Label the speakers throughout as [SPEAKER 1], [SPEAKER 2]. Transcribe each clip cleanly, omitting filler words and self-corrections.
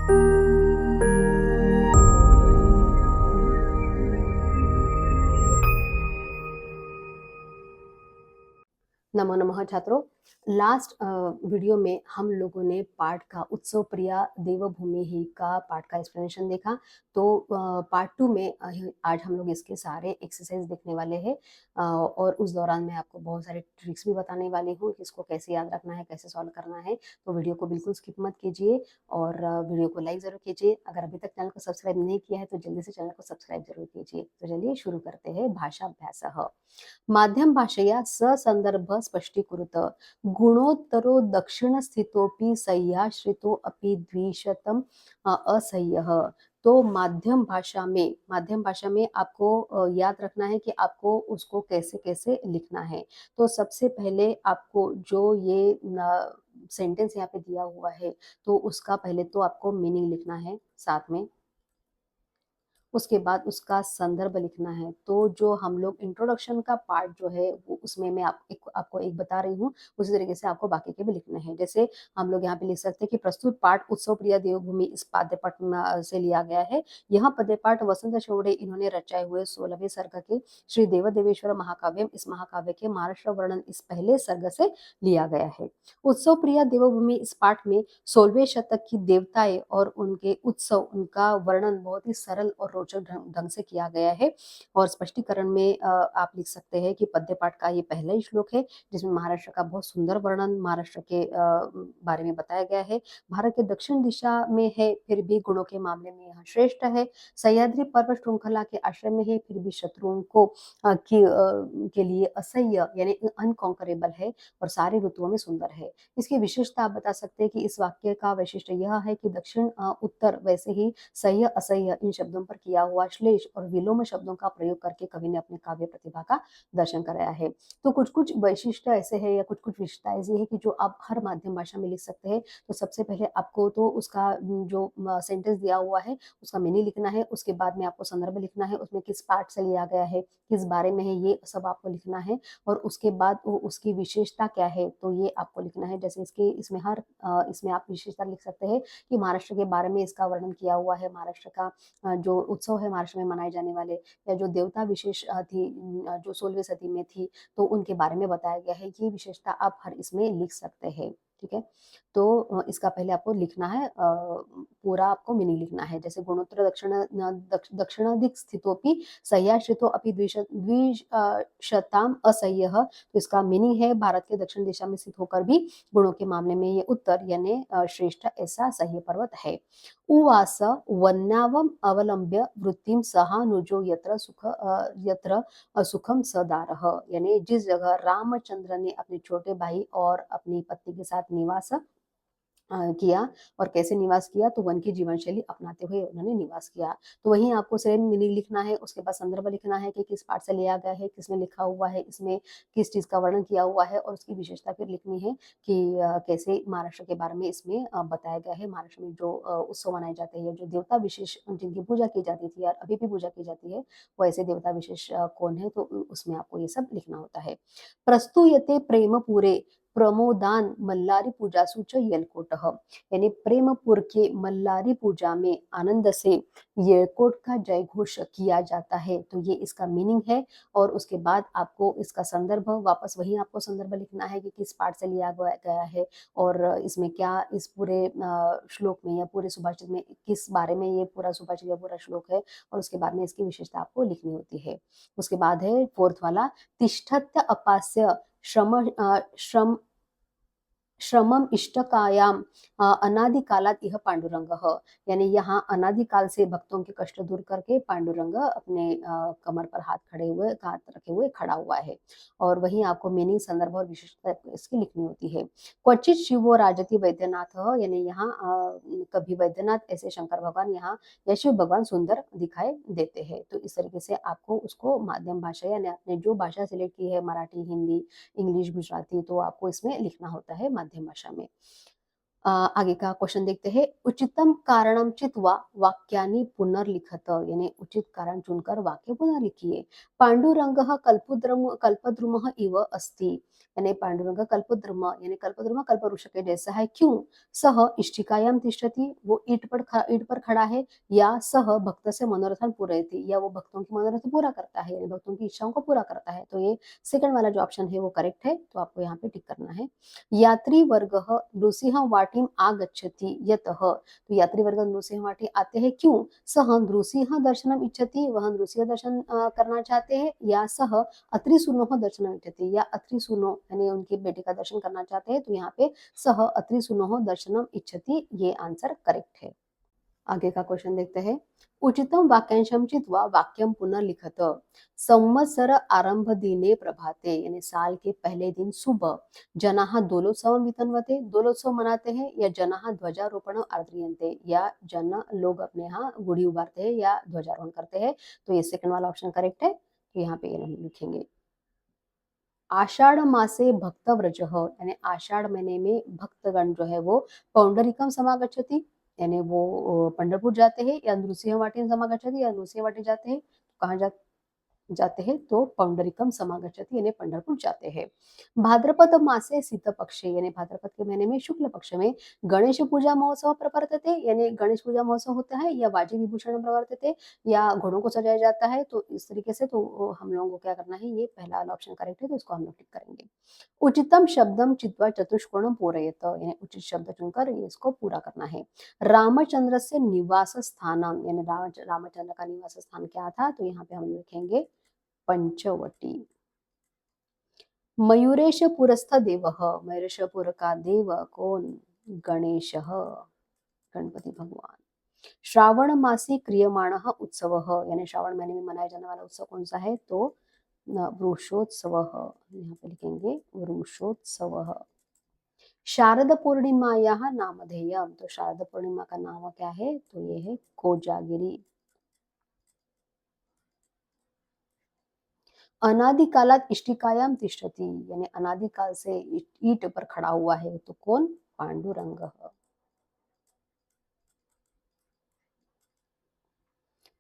[SPEAKER 1] नमो नमः छात्रों। Last video में हम लोगों ने पाठ का उत्सव प्रिया देवभूमि ही का पाठ का एक्सप्लेनेशन देखा। तो पार्ट 2 में आज हम लोग इसके सारे एक्सरसाइज देखने वाले हैं और उस दौरान मैं आपको बहुत सारे ट्रिक्स भी बताने वाली हूँ कि इसको कैसे याद रखना है, कैसे सॉल्व करना है। तो वीडियो को बिल्कुल स्किप मत कीजिए और वीडियो को लाइक जरूर कीजिए। अगर अभी तक चैनल को सब्सक्राइब नहीं किया है तो जल्दी से चैनल को सब्सक्राइब जरूर कीजिए। तो चलिए शुरू करते हैं। भाषाभ्यासः माध्यम भाषया ससंदर्भ स्पष्टीकुरुत गुणोत्तरो दक्षिणस्थितोऽपि सह्याश्रितो अपि द्विशतम असह्यः। तो माध्यम भाषा में आपको याद रखना है कि आपको उसको कैसे कैसे लिखना है। तो सबसे पहले आपको जो ये सेंटेंस यहाँ पे दिया हुआ है तो उसका पहले तो आपको मीनिंग लिखना है साथ में, उसके बाद उसका संदर्भ लिखना है। तो जो हम लोग इंट्रोडक्शन का पार्ट जो है वो उसमें मैं आपको एक बता रही हूँ, उसी तरीके से आपको बाकी के भी लिखने हैं। जैसे हम लोग यहाँ पे लिख सकते हैं कि प्रस्तुत पाठ उत्सव प्रिया देवभूमि इस पाद्य पाठ से लिया गया है। यह पद्य पाठ वसंत छोड़े इन्होंने रचाए हुए 16वें सर्ग के श्री देवदेवेश्वर महाकाव्य इस महाकाव्य के महाराष्ट्र वर्णन इस पहले सर्ग से लिया गया है। उत्सव प्रिया देवभूमि इस पाठ में 16वें शतक की देवताएं और उनके उत्सव उनका वर्णन बहुत ही सरल और रोचक ढंग से किया गया है। और स्पष्टीकरण में आप लिख सकते हैं कि पद्य पाठ का ये पहला ही श्लोक है जिसमें महाराष्ट्र का बहुत सुंदर वर्णन महाराष्ट्र के बारे में बताया गया है। भारत के दक्षिण दिशा में है फिर भी गुणों के मामले में यहाँ श्रेष्ठ है। सह्याद्री पर्वत श्रृंखला के आश्रय में है फिर भी शत्रुओं को के लिए असह्य यानी अनकॉन्करेबल है और सारे ऋतुओं में सुंदर है। इसकी विशेषता आप बता सकते हैं कि इस वाक्य का वैशिष्ट्य यह है कि दक्षिण उत्तर वैसे ही सह्य असह्य इन शब्दों पर किया हुआ श्लेष और विलोम शब्दों का प्रयोग करके कवि ने अपने काव्य प्रतिभा का दर्शन कराया है। तो कुछ कुछ वैशिष्ट्य ऐसे है या कुछ कुछ विशेषता ऐसी है कि जो आप हर माध्यम भाषा में लिख सकते हैं। तो सबसे पहले आपको तो उसका जो सेंटेंस दिया हुआ है उसका मीनिंग लिखना है, उसके बाद में आपको संदर्भ लिखना है, उसमें किस पार्ट से लिया गया है, किस बारे में है, ये सब आपको लिखना है। और उसके बाद उसकी विशेषता क्या है तो ये आपको लिखना है। जैसे इसमें आप विशेषता लिख सकते हैं कि महाराष्ट्र के बारे में इसका वर्णन किया हुआ है, महाराष्ट्र का जो उत्सव है महाराष्ट्र में मनाए जाने वाले या जो देवता विशेष थी जो 16वीं सदी में थी तो उनके बारे में बताया गया है। ये विशेषता आप हर इसमें लिख सकते हैं। ठीक है, तो इसका पहले आपको लिखना है, पूरा आपको मीनिंग लिखना है। जैसे गुणोत्तर दक्षिणाधिक स्थितोपि सह्याश्रितो अपि द्विशताम असह्यः। तो इसका मीनिंग है भारत के दक्षिण दिशा में स्थित होकर भी गुणों के मामले में ये उत्तर यानी श्रेष्ठ ऐसा सह्य पर्वत है। उवास वन्यावम अवलंब्य वृत्तिम सहानुजो यत्र सुखम सदारह। यानी जिस जगह रामचंद्र ने अपने छोटे भाई और अपनी पत्नी के साथ निवास किया और कैसे निवास किया तो वन की जीवन शैली अपनाते हुए उन्होंने निवास किया। तो वहीं आपको सेम मीनिंग लिखना है, उसके बाद संदर्भ लिखना है कि किस पाठ से लिया गया है, किसमें लिखा हुआ है, इसमें किस चीज का वर्णन किया हुआ है और उसकी विशेषता फिर लिखनी है कि कैसे महाराष्ट्र के बारे में इसमें बताया गया है। महाराष्ट्र में जो उत्सव मनाए जाते हैं, जो देवता विशेष जिनकी पूजा की जाती थी और अभी भी पूजा की जाती है वो ऐसे देवता विशेष कौन है तो उसमें आपको ये सब लिखना होता है। प्रस्तुयते प्रेम पूरे प्रमोदान मल्लारी पूजा सूच येलकोटः। यानी प्रेमपुर के मल्लारी पूजा में आनंद से येलकोट का जय घोष किया जाता है। तो ये इसका मीनिंग है। और उसके बाद आपको इसका संदर्भ वापस वही आपको संदर्भ लिखना है कि किस पाठ से लिया गया है और इसमें क्या इस पूरे श्लोक में या पूरे सुभाषित में किस बारे में ये पूरा सुभाषित या पूरा श्लोक है और उसके बाद में इसकी विशेषता आपको लिखनी होती है। उसके बाद है फोर्थ वाला तिष्ठत्य अपास्य श्रम श्रमम इष्टकायाम अनादिकालात यह पांडुरंग। यानी यहाँ अनादिकाल से भक्तों के कष्ट दूर करके पांडुरंग अपने कमर पर हाथ रखे हुए खड़ा हुआ है। और वहीं आपको मीनिंग संदर्भ और विशेषता इसकी लिखनी होती है। क्वचित शिवो राजति वैद्यनाथ। यानी यहाँ कभी वैद्यनाथ ऐसे शंकर भगवान यहाँ या शिव भगवान सुंदर दिखाई देते हैं। तो इस तरीके से आपको उसको माध्यम भाषा यानी आपने जो भाषा सिलेक्ट की है मराठी, हिंदी, इंग्लिश, गुजराती तो आपको इसमें लिखना होता है माध्यम भाषा में। आगे का क्वेश्चन देखते हैं। उचितम कारणम चित्वा वाक्यानि पुनर्लिखत। यानी उचित कारण चुनकर वाक्य पुनः लिखिए। पांडुरंगः कल्पद्रुमः इव अस्ति। यानी पांडुरंग कल्पद्रुम यानी कल्पद्रुम कल्पवृक्ष के जैसा है। क्यों? सह इष्टिकायाम तिष्ठति, वो ईंट पर खड़ा है, या सह भक्त से मनोरथन पूरयति, या वो भक्तों की मनोरथ पूरा करता है, यानी भक्तों की इच्छाओं को पूरा करता है। तो ये सेकंड वाला जो ऑप्शन है वो करेक्ट है, तो आपको यहाँ पे टिक करना है। यात्री वर्ग नृसिंह वाटिम आगच्छति यतः, तो यात्री वर्ग नृसिंह वाटी आते हैं। क्यों? सह नृसिंह दर्शनम इच्छति, वह नृसिंह दर्शन करना चाहते हैं, या सह अत्रिसूनोः दर्शनम इच्छति, या अत्रिसूनो यानी उनकी बेटी का दर्शन करना चाहते हैं। तो यहाँ पे सह अत्रिसूनोः दर्शनम इच्छति, ये आंसर करेक्ट है। आगे का क्वेश्चन देखते हैं। उचितम वाक्यांशम चित्वा वाक्यम पुनः लिखत। संवत्सर आरंभ दिने प्रभाते, यानी साल के पहले दिन सुबह, जनाः दोलोत्सवं वितन्वते, दोलोत्सव मनाते हैं, या जनाः ध्वजारोपणम आचर्यन्ते, या जन लोग अपने यहाँ गुड़ी उभारते हैं या ध्वजारोहण करते हैं। तो ये सेकंड वाला ऑप्शन करेक्ट है, तो यहाँ पे हम लिखेंगे। आषाढ़ मासे भक्तव्रज, यानी आषाढ़ महीने में भक्तगण जो है वो पौंडरिकम समागच्छति, यानी वो पंढरपुर जाते हैं, या नृसिंह वाटिन समागच्छति, या नृसिंह वाटिन जाते हैं। कहाँ जाते हैं? तो पौंडरिकम समागच्छति, यानी पंढरपुर जाते हैं। भाद्रपद मासे शीत पक्षे, यानी भाद्रपद के महीने में शुक्ल पक्ष में गणेश पूजा महोत्सव प्रवर्तते, यानी गणेश पूजा महोत्सव होता है, या वाजी विभूषण प्रवर्तते, या घोड़ों को सजाया जाता है। तो इस तरीके से तो हम लोगों को क्या करना है, ये पहला वाला ऑप्शन करेक्ट है, तो इसको हम लोग टिक करेंगे। उचितम शब्दम चित्वा चतुष्कोणम पूरयत, यानी उचित शब्द चुनकर इसको पूरा करना है। रामचंद्र से निवास स्थानम, यानी रामचंद्र का निवास स्थान क्या था? तो यहाँ पे हम लिखेंगे पंचवटी। मयूरेश पुरस्थ देव, मयूरेशपुर का देव कौन? गणेश, गणपति भगवान। श्रावण मासी क्रियमाण उत्सव, यानी श्रावण महीने में मनाया जाने वाला उत्सव कौन सा है? तो वृषोत्सव, यहाँ पे लिखेंगे वृषोत्सव। शारद पूर्णिमायाः नामधेयम, तो शारद पूर्णिमा का नाम क्या है? तो ये है कोजागिरी। अनादिकालात इष्टिकायाम तिष्ठति, यानी अनादिकाल से ईंट पर खड़ा हुआ है, तो कौन? पांडुरंग।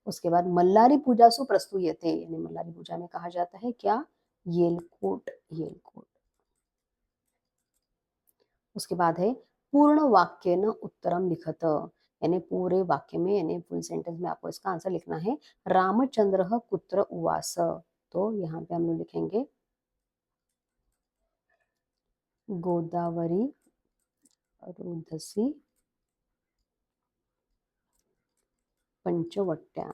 [SPEAKER 1] उसके बाद मल्लारी पूजा सु प्रस्तुयते, यानी मल्लारी पूजा में कहा जाता है क्या? येलकूट, येलकूट। उसके बाद है पूर्ण वाक्य न उत्तरम लिखत, यानी पूरे वाक्य में यानी फुल सेंटेंस में आपको इसका आंसर लिखना है। रामचंद्र कुत्र उवास, तो यहाँ पे हम लोग लिखेंगे गोदावरी रोधसी पंचवट्याम।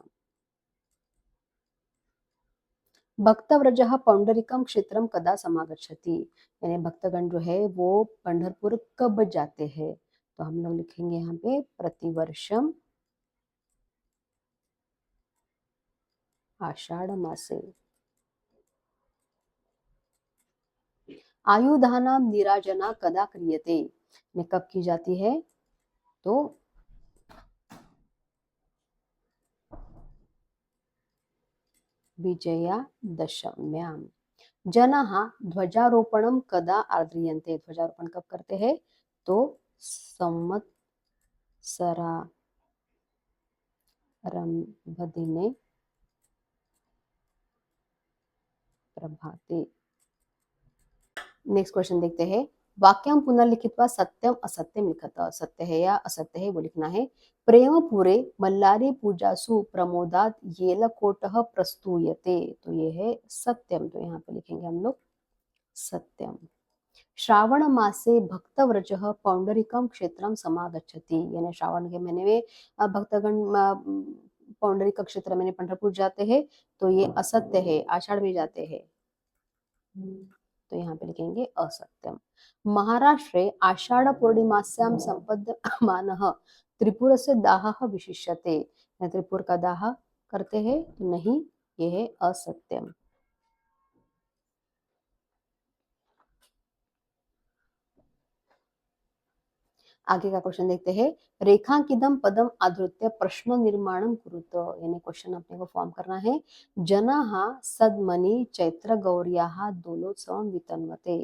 [SPEAKER 1] भक्तव्रजः पौंडरिकम क्षेत्रम कदा समागच्छति, यानी भक्तगण जो है वो पंढरपुर कब जाते हैं? तो हम लोग लिखेंगे यहाँ पे प्रतिवर्षम आषाढ़ मासे। आयुधानाम निराजना कदा क्रियते, यानी कब की जाती है? तो विजयादशम्याम। जनाः ध्वजारोपणम कदा आद्रियन्ते, ध्वजारोपण कब करते हैं? तो संवत्सरारंभ दिने प्रभाते। नेक्स्ट क्वेश्चन देखते हैं। वाक्यम पुनर्लिखित्वा सत्यम असत्यम लिखत, सत्य है या असत्य है वो लिखना है। प्रेम पूरे मल्लारी पूजासु प्रमोदात येलकोटः प्रस्तूयते, तो ये है सत्यम, तो यहाँ पे लिखेंगे हम लोग सत्यम। श्रावण मासे भक्तव्रजः पौंडरिकम क्षेत्रम समागच्छति, यानी श्रावण के महीने में भक्तगण पौंडरिक क्षेत्र में पंढरपुर जाते हैं, तो ये असत्य है, आषाढ़ में जाते हैं, तो यहाँ पे लिखेंगे असत्यम। महाराष्ट्रे आषाढ़ पूर्णिमास्यां संपद्यमानः त्रिपुरस्य दाहः विशिष्यते, त्रिपुर का दाह करते हैं, तो नहीं, ये है असत्यम। आगे का क्वेश्चन देखते हैं। रेखांकितम पदम आधृत्य प्रश्न निर्माणम कुरुत, यानी क्वेश्चन अपने को फॉर्म करना है। जनाः सद्मनि चैत्र गौर्याः दोलोत्सवं वितन्वते,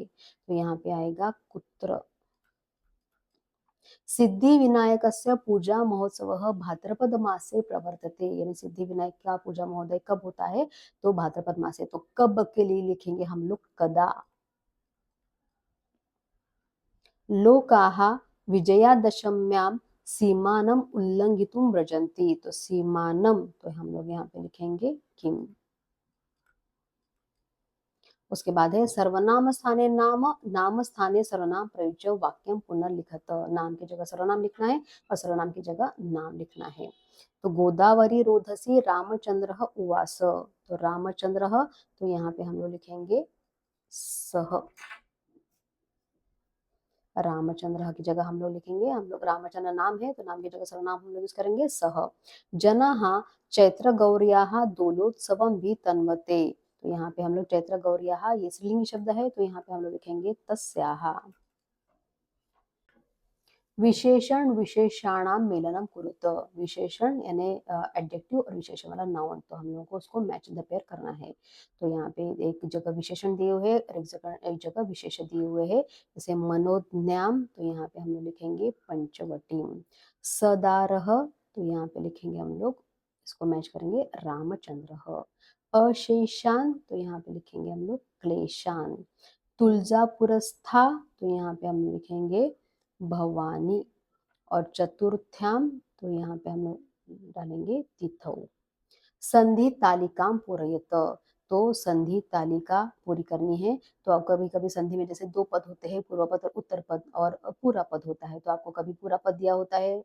[SPEAKER 1] तो यहाँ पे आएगा कुत्र। सिद्धि विनायकस्य पूजा महोत्सव भाद्रपद मासे प्रवर्तते, यानी सिद्धि विनायक का पूजा महोदय कब होता है? तो भाद्रपद मासे, तो कब के लिए लिखेंगे हम लोग कदा। लोकाः विजयादशम्यां सीमानम उल्लंघितुम व्रजन्ति। तो सीमानम तो हम लोग यहाँ पे लिखेंगे किम। उसके बाद है सर्वनाम स्थाने नाम, नाम स्थाने सर्वनाम प्रयुज्य वाक्यम पुनर्लिखत। नाम की जगह सर्वनाम लिखना है और सर्वनाम की जगह नाम लिखना है। तो गोदावरी रोधसी रामचंद्र उवास। तो रामचंद्र, तो यहाँ पे हम लोग लिखेंगे सह। रामचंद्र की जगह हम लोग लिखेंगे, हम लोग रामचंद्र नाम है तो नाम की जगह सर्वनाम हम लोग यूज करेंगे सह। जनाः चैत्र गौर्याः दोलोत्सवं भी तन्वते। तो यहाँ पे हम लोग चैत्र गौर्याः, ये स्त्रीलिंग शब्द है तो यहाँ पे हम लोग लिखेंगे तस्याः। विशेषण विशेषणाम मेलनम कुरुत। विशेषण यानी एडजेक्टिव और विशेषण वाला नाउन, तो हम लोगों को उसको मैच द पेयर करना है। तो यहाँ पे एक जगह विशेषण दिए हुए और एक जगह विशेष दिए हुए है। जैसे मनोज्ञाम, तो यहाँ पे हम लोग लिखेंगे पंचवटीम। सदारह, तो यहाँ पे लिखेंगे हम लोग, इसको मैच करेंगे रामचंद्र। अशेषान, तो यहाँ पे लिखेंगे हम लोग क्लेशान। तुलजापुरस्था, तो यहाँ पे हम लिखेंगे भवानी। और चतुर्थ्याम, तो यहाँ पे हम लोग डालेंगे तिथौ। संधि तालिकाम पूरयत, तो संधि तालिका पूरी करनी है। तो आप कभी कभी संधि में जैसे दो पद होते हैं, पूर्व पद और उत्तर पद, और पूरा पद होता है, तो आपको कभी पूरा पद दिया होता है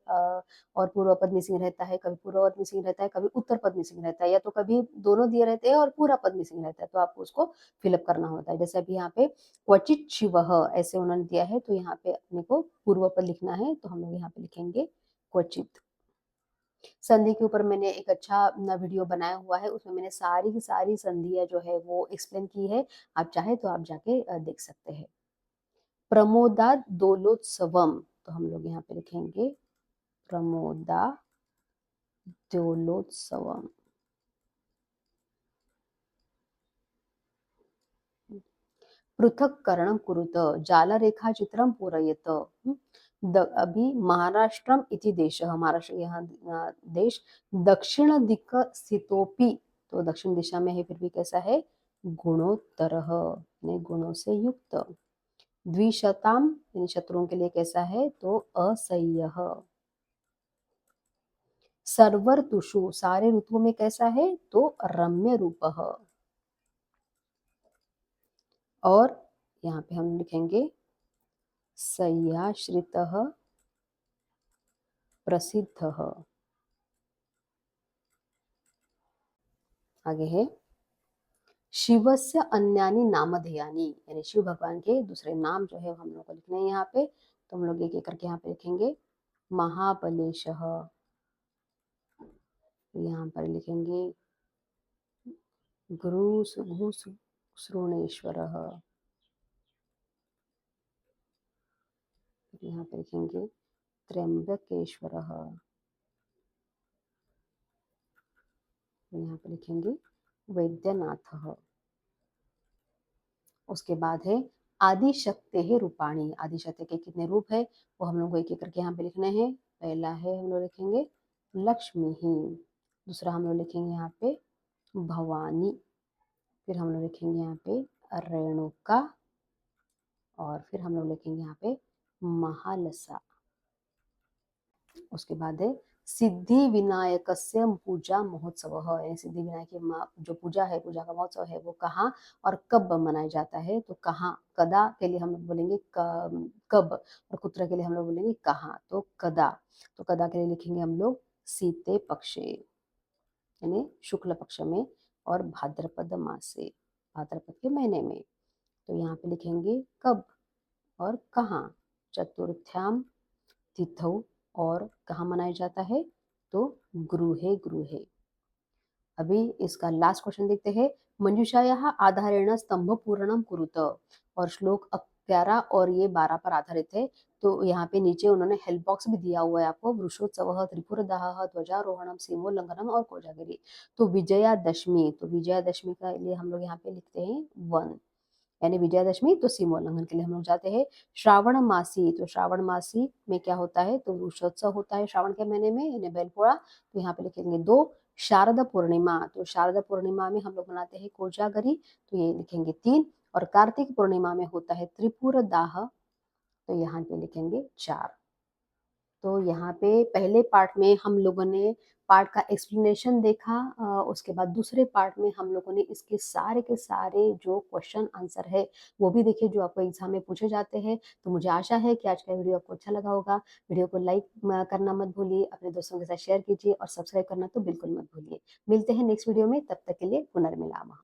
[SPEAKER 1] और पूर्व पद मिसिंग रहता है, कभी पूर्व पद मिसिंग रहता है, कभी उत्तर पद मिसिंग रहता है, या तो कभी दोनों दिए रहते हैं और पूरा पद मिसिंग रहता है, तो आपको उसको फिलअप करना होता है। जैसे अभी यहाँ पे क्वचित शिव ऐसे उन्होंने दिया है, तो यहाँ पे अपने को पूर्व पद लिखना है, तो हम लोग यहाँ पे लिखेंगे क्वचित। संधि के ऊपर मैंने एक अच्छा वीडियो बनाया हुआ है, उसमें मैंने सारी की सारी संधियां जो है वो एक्सप्लेन की है, आप चाहे तो आप जाके देख सकते हैं। प्रमोदात दोलोत्सवम, तो हम लोग यहाँ पे लिखेंगे प्रमोदा दोलोत्सवम। पृथक करणं कुरुत जालरेखा चित्रं पूरयत। अभी महाराष्ट्रम इति देशः, महाराष्ट्र यहाँ देश, दक्षिण दिक् स्थितोपि, तो दक्षिण दिशा में है फिर भी कैसा है, गुणोत्तरः यानी गुणों से युक्त। द्विशताम यानी शत्रुओं के लिए कैसा है, तो असह्यः। सर्वर्तुषु सारे ऋतुओं में कैसा है, तो रम्य रूपः। और यहाँ पे हम लिखेंगे सह्याश्रितः प्रसिद्धः। आगे है शिवस्य अन्यानि नामधेयानि, यानी शिव भगवान के दूसरे नाम जो है हम लोग को लिखने हैं यहाँ पे, तो हम लोग एक एक करके यहाँ पे लिखेंगे महाबलेशः, यहाँ पर लिखेंगे घुश्रुणेश्वरः, यहाँ पे लिखेंगे त्र्यंबकेश्वरः, यहाँ पे लिखेंगे वैद्यनाथः। उसके बाद है आदि शक्ति है रूपाणी, आदि शक्ति के कितने रूप है वो हम लोग को एक एक करके यहाँ पे लिखने हैं। पहला है हम लोग लिखेंगे लक्ष्मी ही, दूसरा हम लोग लिखेंगे यहाँ पे भवानी, फिर हम लोग लिखेंगे यहाँ पे रेणुका, और फिर हम लोग लिखेंगे यहाँ पे महालसा। उसके बाद है सिद्धि विनायक पूजा महोत्सव, यानी सिद्धि विनायक की जो पूजा है, पूजा का महोत्सव है, वो कहाँ और कब मनाया जाता है, तो कहाँ, कदा के लिए हम लोग बोलेंगे कब, और कुत्र के लिए हम लोग बोलेंगे कहाँ, तो कदा। तो कदा के लिए लिखेंगे हम लोग सीते पक्षे यानी शुक्ल पक्ष में, और भाद्रपद मासे भाद्रपद के महीने में। तो यहाँ पे लिखेंगे कब और कहाँ, चतुर्थ्याम तिथौ, और कहाँ मनाया जाता है, तो गृहे गृहे। अभी इसका लास्ट क्वेश्चन देखते हैं। मंजुषायाः आधारेण स्तंभ पूर्णम कुरुत, और श्लोक 11 और ये 12 पर आधारित है। तो यहाँ पे नीचे उन्होंने हेल्प बॉक्स भी दिया हुआ है आपको, वृषोत्सव, त्रिपुरदाह, ध्वजारोहणम, सीमोल्लंघनम और कोजागिरी। तो विजयादशमी, तो विजयादशमी का लिए हम लोग यहाँ पे लिखते हैं 1, यानी विजयादशमी, तो सीमोल्लंघन के लिए हम लोग जाते हैं। श्रावण मासी, तो श्रावण मासी में क्या होता है, तो वृक्षोत्सव होता है श्रावण के महीने में, यानी बैलपोड़ा, तो यहाँ पे लिखेंगे 2। शारदा पूर्णिमा, तो शारदा पूर्णिमा में हम लोग मनाते हैं कोजागरी, तो ये लिखेंगे 3। और कार्तिक पूर्णिमा में होता है त्रिपुर दाह, तो यहाँ पे लिखेंगे 4। तो यहाँ पे पहले पार्ट में हम लोगों ने पार्ट का एक्सप्लेनेशन देखा, उसके बाद दूसरे पार्ट में हम लोगों ने इसके सारे के सारे जो क्वेश्चन आंसर है वो भी देखे जो आपको एग्जाम में पूछे जाते हैं। तो मुझे आशा है कि आज का वीडियो आपको अच्छा लगा होगा। वीडियो को लाइक करना मत भूलिए, अपने दोस्तों के साथ शेयर कीजिए और सब्सक्राइब करना तो बिल्कुल मत भूलिए। मिलते हैं नेक्स्ट वीडियो में, तब तक के लिए पुनर्मिलामः।